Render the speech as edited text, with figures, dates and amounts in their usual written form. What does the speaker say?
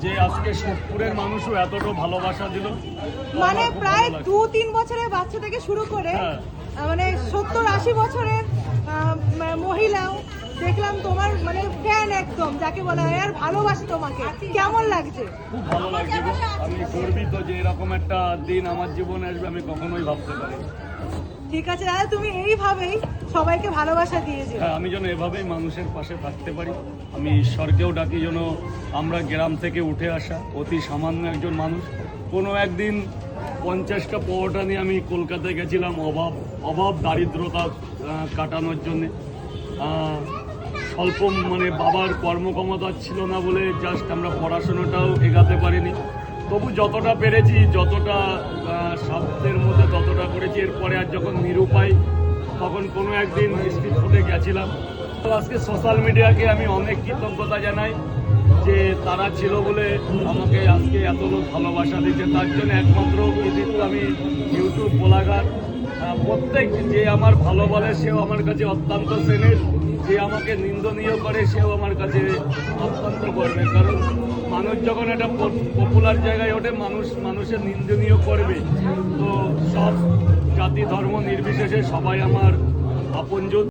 যে আজকে সোদপুরের মানুষও এতটা ভালোবাসা দিল, মানে প্রায় 2-3 বছরের বাচ্চা থেকে শুরু করে মানে 70-80 বছরের মহিলাও দেখলাম তোমার মানে ফ্যান একদম, যাকে বলা হয়, আর ভালোবাসে তোমাকে। কেমন লাগছে? খুব ভালো লাগছে। আমি গর্বিত যে এরকম একটা দিন আমার জীবনে আসবে, আমি কখনোই ভাবতে পারি। ঠিক আছে দাদা, তুমি এইভাবেই সবাইকে ভালোবাসা দিয়ে যেও। হ্যাঁ, আমি যেন এভাবেই মানুষের পাশে থাকতে পারি। আমি ঈশ্বরকেও ডাকি যেন আমরা গ্রাম থেকে উঠে আসা অতি সামান্য একজন মানুষ, কোনো একদিন 50টা পরোটা নিয়ে আমি কলকাতায় গেছিলাম অভাব দারিদ্রতা কাটানোর জন্যে। স্বল্প মানে বাবার কর্মক্ষমতা ছিল না বলে জাস্ট আমরা পড়াশোনাটাও এগাতে পারিনি। তবু যতটা পেরেছি, যতটা সাধ্যের মধ্যে ততটা করেছি। এরপরে আর যখন নিরুপায়, তখন কোনো একদিন স্ট্রিট ফুডে গেছিলাম। তো আজকে সোশ্যাল মিডিয়াকে আমি অনেক কৃতজ্ঞতা জানাই যে তারা ছিল বলে আমাকে আজকে এত লোক ভালোবাসা দিচ্ছে। তার জন্য একমাত্র কৃতিত্ব আমি ইউটিউব ব্লগার প্রত্যেক যে আমার ভালো বলে সেও আমার কাছে অত্যন্ত শ্রেণীর, যে আমাকে নিন্দনীয় করে সেও আমার কাছে অত্যন্ত করবে। কারণ মানুষ যখন একটা পপুলার জায়গায় ওঠে, মানুষের নিন্দনীয় করবে। তো সব জাতি ধর্ম নির্বিশেষে সবাই আমার আপনজন।